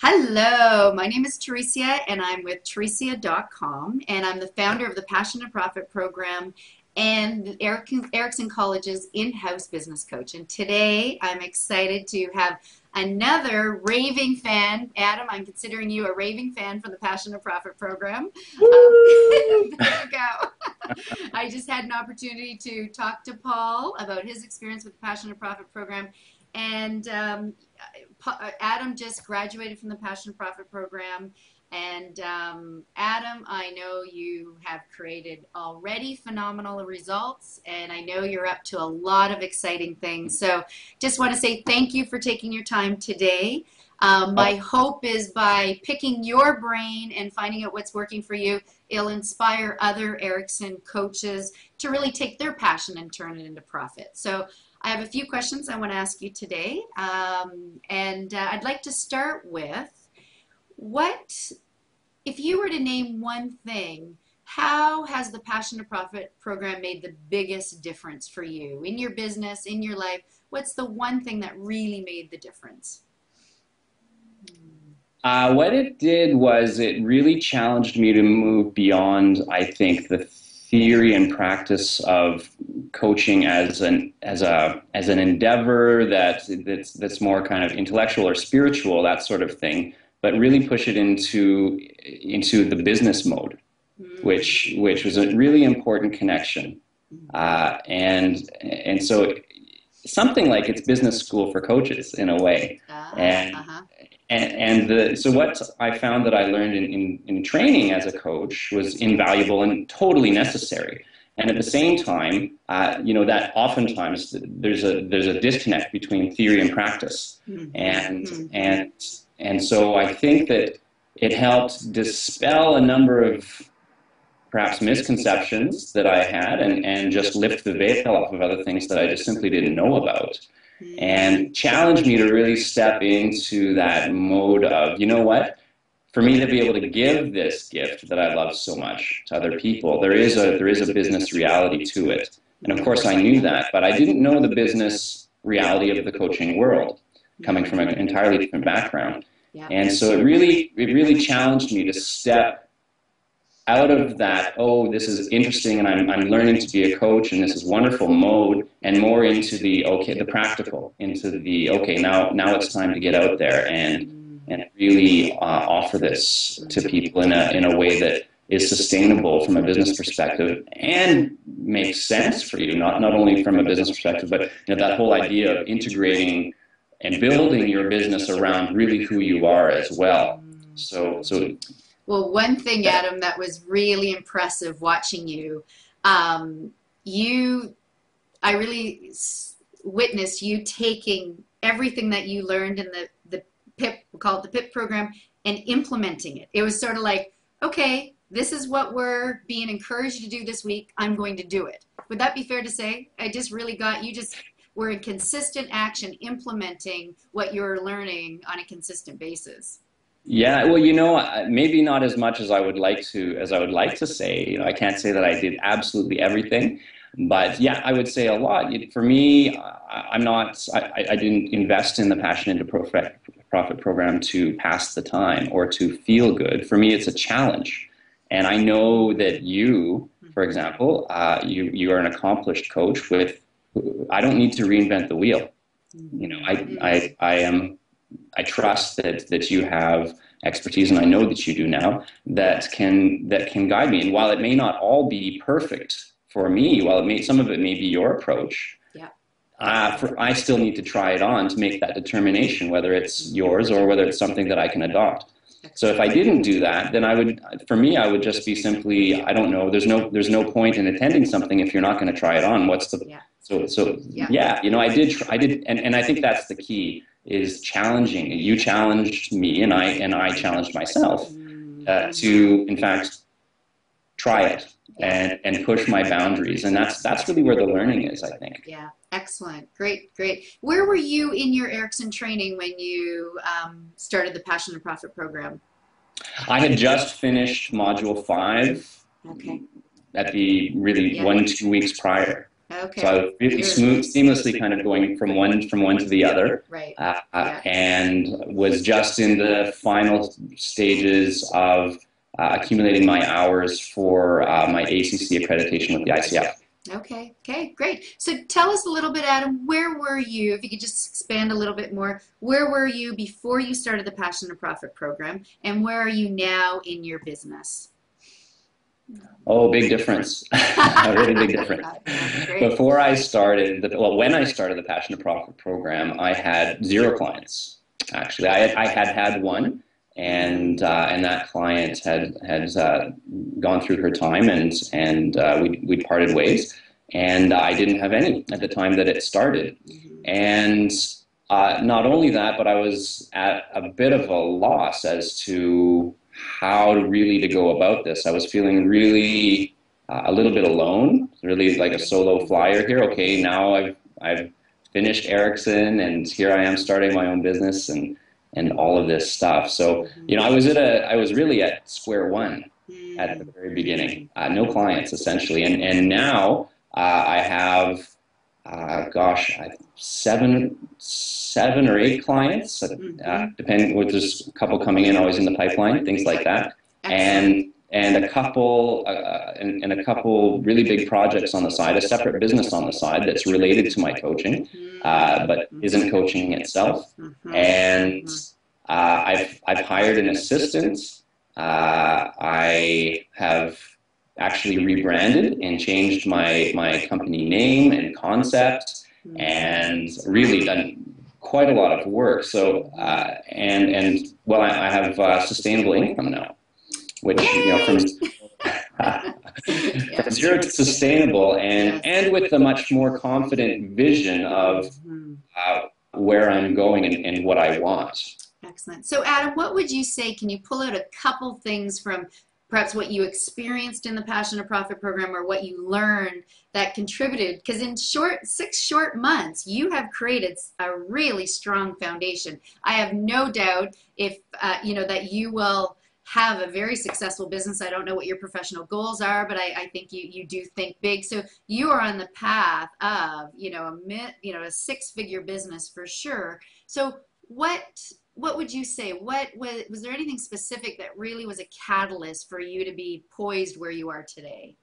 Hello, my name is Teresia and I'm with Teresia.com and I'm the founder of the Passion to Profit program and Erickson College's in-house business coach. And today I'm excited to have another raving fan. Adam, I'm considering you a raving fan for the Passion to Profit program. There you go. I just had an opportunity to talk to Paul about his experience with the Passion to Profit program. And Adam just graduated from the Passion Profit program. And Adam, I know you have created already phenomenal results, and I know you're up to a lot of exciting things. So just want to say thank you for taking your time today. My hope is by picking your brain and finding out what's working for you, it'll inspire other Erickson coaches to really take their passion and turn it into profit. So I have a few questions I want to ask you today, and I'd like to start with, if you were to name one thing, how has the Passion to Profit program made the biggest difference for you in your business, in your life? What's the one thing that really made the difference? What it did was it really challenged me to move beyond, I think, the theory and practice of coaching as an endeavor that's more kind of intellectual or spiritual, that sort of thing, but really push it into the business mode, which was a really important connection, and so something like it's business school for coaches in a way, so what I found that I learned in training as a coach was invaluable and totally necessary. And at the same time, that oftentimes there's a disconnect between theory and practice. And so I think that it helped dispel a number of perhaps misconceptions that I had and just lift the veil off of other things that I just simply didn't know about. And challenged me to really step into that mode of, you know what, for me to be able to give this gift that I love so much to other people, there is a business reality to it. And of course I knew that, but I didn't know the business reality of the coaching world, coming from an entirely different background. And so it really challenged me to step out of that, oh, this is interesting and I'm learning to be a coach and this is wonderful mode, and more into the practical, into the, now it's time to get out there and really offer this to people in a way that is sustainable from a business perspective and makes sense for you, not only from a business perspective, but that whole idea of integrating and building your business around really who you are as well. Well, one thing, Adam, that was really impressive watching you, I really witnessed you taking everything that you learned in the PIP, we call it the PIP program, and implementing it. It was sort of like, okay, this is what we're being encouraged to do this week. I'm going to do it. Would that be fair to say? I just really got, you just were in consistent action implementing what you're learning on a consistent basis. Yeah, well, maybe not as much as I would like to say. I can't say that I did absolutely everything, but yeah, I would say a lot. For me, I didn't invest in the Passion into Profit program to pass the time or to feel good. For me, it's a challenge. And I know that you, for example, you are an accomplished coach I don't need to reinvent the wheel. I trust that you have expertise, and I know that you do now, that can guide me. And while it may not all be perfect for me, some of it may be your approach, I still need to try it on to make that determination, whether it's yours or whether it's something that I can adopt. So if I didn't do that, then I would just be simply, I don't know, there's no point in attending something if you're not going to try it on. I did, and I think that's the key, is challenging. You challenged me, and I challenged myself to, in fact, try it and push my boundaries, and that's really where the learning is, I think. Yeah, excellent, great. Where were you in your Erickson training when you started the Passion to Profit program? I had just finished Module 5. Okay. At the 1-2 weeks prior. So I was Okay. really smooth, seamlessly kind of going from one to the other, Right. Yeah. and was just in the final stages of accumulating my hours for my ACC accreditation with the ICF. Okay. Okay. Great. So tell us a little bit, Adam, where were you, if you could just expand a little bit more, where were you before you started the Passion to Profit program, and where are you now in your business? Oh, big difference. A really big difference. Great. Before I started, when I started the Passion to Profit program, I had 0 clients. Actually, I had one, and that client had gone through her time, and we parted ways, and I didn't have any at the time that it started. And not only that, but I was at a bit of a loss as to how really to go about this. I was feeling really a little bit alone, really like a solo flyer here. Okay, now I've finished Erickson, and here I am starting my own business and all of this stuff. So I was really at square one at the very beginning. No clients essentially, and now I have seven or eight clients, depending. There's a couple coming in always in the pipeline, things like that, and a couple and a couple really big projects on the side, a separate business on the side that's related to my coaching, but isn't coaching itself. And I've hired an assistant. I have actually rebranded and changed my company name and concept, and really done quite a lot of work. So well, I have sustainable income now, which from from 0 to sustainable, and with a much more confident vision of where I'm going and what I want. Excellent. So Adam, what would you say, can you pull out a couple things from perhaps what you experienced in the Passion to Profit program, or what you learned that contributed? Because in 6 short months, you have created a really strong foundation. I have no doubt that you will have a very successful business. I don't know what your professional goals are, but I think you do think big. So you are on the path of a 6-figure business for sure. So what would you say? Was there anything specific that really was a catalyst for you to be poised where you are today?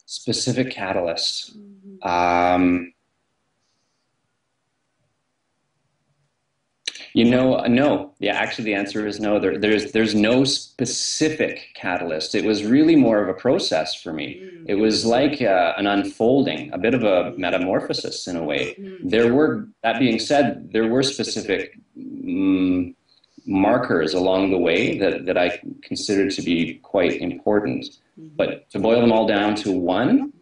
Specific catalyst. No. Yeah, actually the answer is no. There's no specific catalyst. It was really more of a process for me. It was like an unfolding, a bit of a metamorphosis in a way. That being said, there were specific markers along the way that I considered to be quite important. But to boil them all down to one,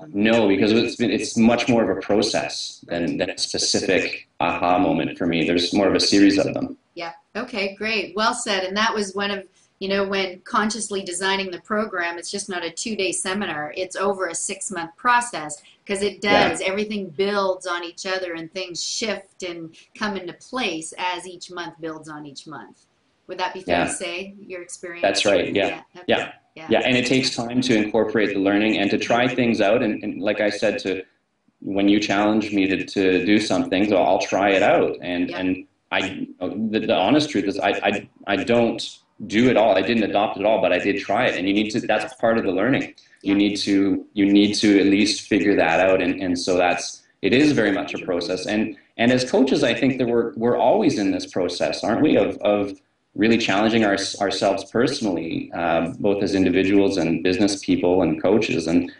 no, because it's much more of a process than a specific aha moment for me. There's more of a series of them. Yeah. Okay, great. Well said. And that was one of, when consciously designing the program, it's just not a 2-day seminar. It's over a 6-month process, because it does. Yeah. Everything builds on each other, and things shift and come into place as each month builds on each month. Would that be fair to say, your experience? That's right. Yeah. Okay. Yeah, and it takes time to incorporate the learning and to try things out. And like I said, when you challenge me to do something, so I'll try it out. And the honest truth is I don't do it all. I didn't adopt it all, but I did try it. And that's part of the learning. You need to at least figure that out. And so it is very much a process. And as coaches, I think that we're always in this process, aren't we? Of really challenging ourselves personally, both as individuals and business people and coaches, and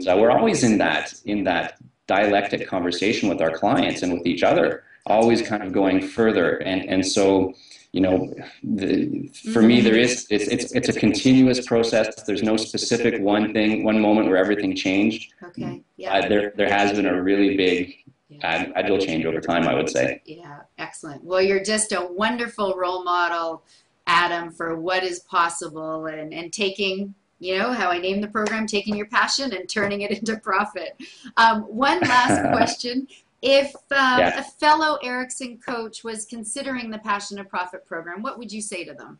we're always in that dialectic conversation with our clients and with each other, always kind of going further. And so for me, it's a continuous process. There's no specific one moment where everything changed. Okay. Yeah. There has been a really big gradual change over time, I would say. Yeah, excellent. Well, you're just a wonderful role model, Adam, for what is possible, and taking, how I named the program, taking your passion and turning it into profit. One last question. If a fellow Erickson coach was considering the Passion to Profit program, what would you say to them?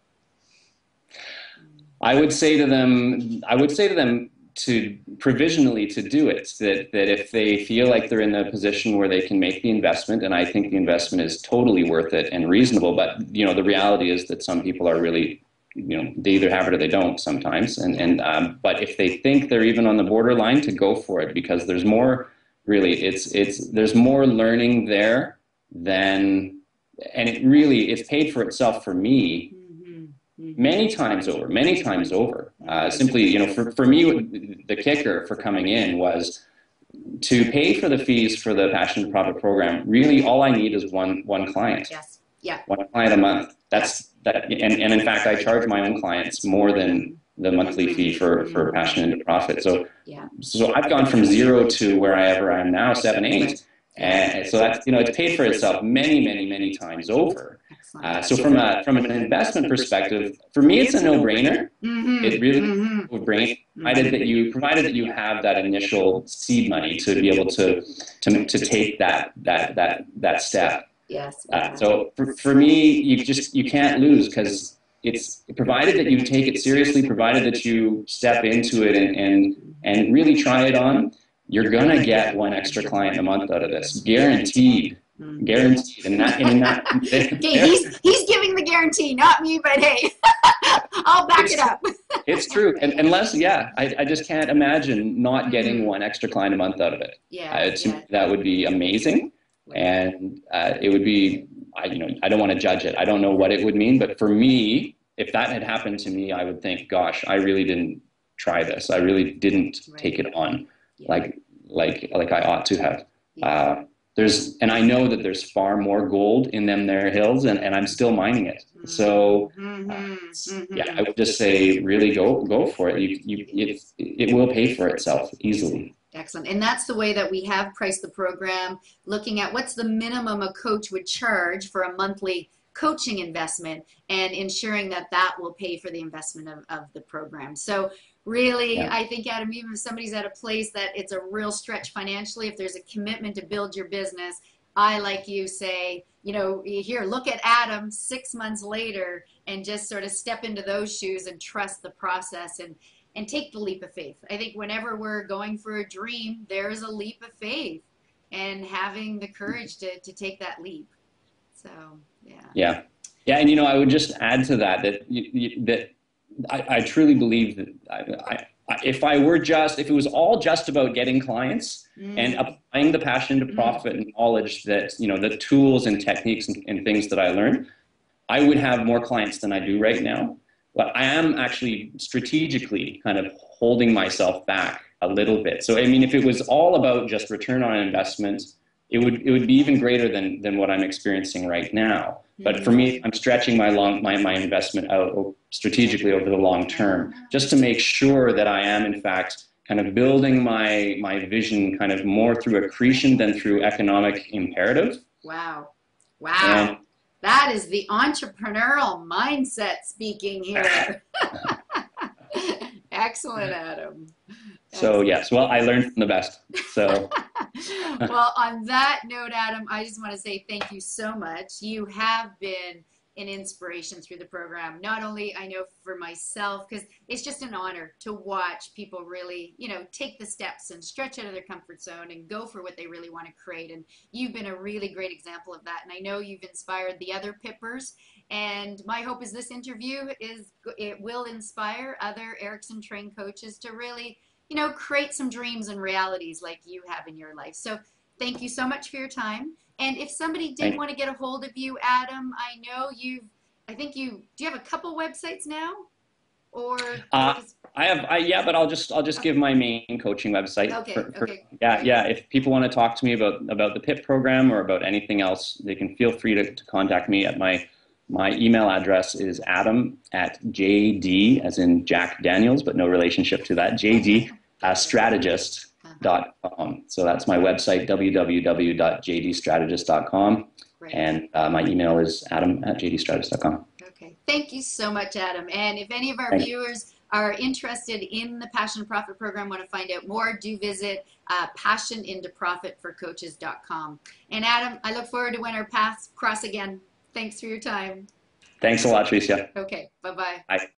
I would say to them, to provisionally to do it, that if they feel like they're in a position where they can make the investment, and I think the investment is totally worth it and reasonable, but the reality is that some people are really, they either have it or they don't sometimes, but if they think they're even on the borderline, to go for it, because there's more, really, there's more learning there than, and it's paid for itself for me many times over. Simply, for me, the kicker for coming in was to pay for the fees for the Passion to Profit program. Really, all I need is one client. Yes. Yeah. One client a month. That's that, and in fact, I charge my own clients more than the monthly fee for Passion into Profit. So I've gone from 0 to wherever I am now, 7, 8. And so that's, it's paid for itself many times over. So from an investment perspective, for me, it's a no-brainer. It really is a no-brainer, provided that you have that initial seed money to be able to take that step. Yes. So for me, you can't lose, because it's provided that you take it seriously, provided that you step into it and really try it on. You're gonna get one extra client a month out of this, guaranteed. Guaranteed. And okay, he's giving the guarantee, not me, but hey, I'll back it up. It's true. And unless, I just can't imagine not getting one extra client a month out of it. That would be amazing. And it would be, I don't want to judge it. I don't know what it would mean, but for me, if that had happened to me, I would think, gosh, I really didn't try this. I really didn't take it on like I ought to have. And I know that there's far more gold in them there hills, and I'm still mining it. So I would just say, really go for it. It will pay for itself easily. Excellent. And that's the way that we have priced the program, looking at what's the minimum a coach would charge for a monthly coaching investment, and ensuring that will pay for the investment of the program. So really, I think, Adam, even if somebody's at a place that it's a real stretch financially, if there's a commitment to build your business, I, like you, say, here, look at Adam 6 months later, and just sort of step into those shoes and trust the process and take the leap of faith. I think whenever we're going for a dream, there's a leap of faith, and having the courage to take that leap. So, yeah. And, I would just add to that I truly believe that if it was all just about getting clients and applying the Passion to Profit and knowledge that, the tools and techniques and things that I learned, I would have more clients than I do right now. But I am actually strategically kind of holding myself back a little bit. So, if it was all about just return on investment, it would be even greater than what I'm experiencing right now. But for me, I'm stretching my investment out strategically over the long term, just to make sure that I am, in fact, kind of building my vision kind of more through accretion than through economic imperative. Wow. That is the entrepreneurial mindset speaking here. Excellent, Adam. So yes, well, I learned from the best. So. Well, on that note, Adam, I just want to say thank you so much. You have been an inspiration through the program. Not only, I know, for myself, because it's just an honor to watch people really, take the steps and stretch out of their comfort zone and go for what they really want to create. And you've been a really great example of that. And I know you've inspired the other Pippers. And my hope is this interview it will inspire other Erickson trained coaches to really, create some dreams and realities like you have in your life. So thank you so much for your time. And if somebody did want to get a hold of you, Adam, I know do you have a couple websites now? Or I have, but I'll just give my main coaching website. Okay. If people want to talk to me about the PIP program or about anything else, they can feel free to contact me at my email address is adam@JD, as in Jack Daniels, but no relationship to that, JD strategist.com. So that's my website, www.jdstrategist.com. And my email is adam@jdstrategist.com. Okay. Thank you so much, Adam. And if any of our viewers are interested in the Passion Profit program, want to find out more, do visit passionintoprofitforcoaches.com. And Adam, I look forward to when our paths cross again. Thanks for your time. Thanks a lot, Teresia. Okay. Bye-bye. Bye.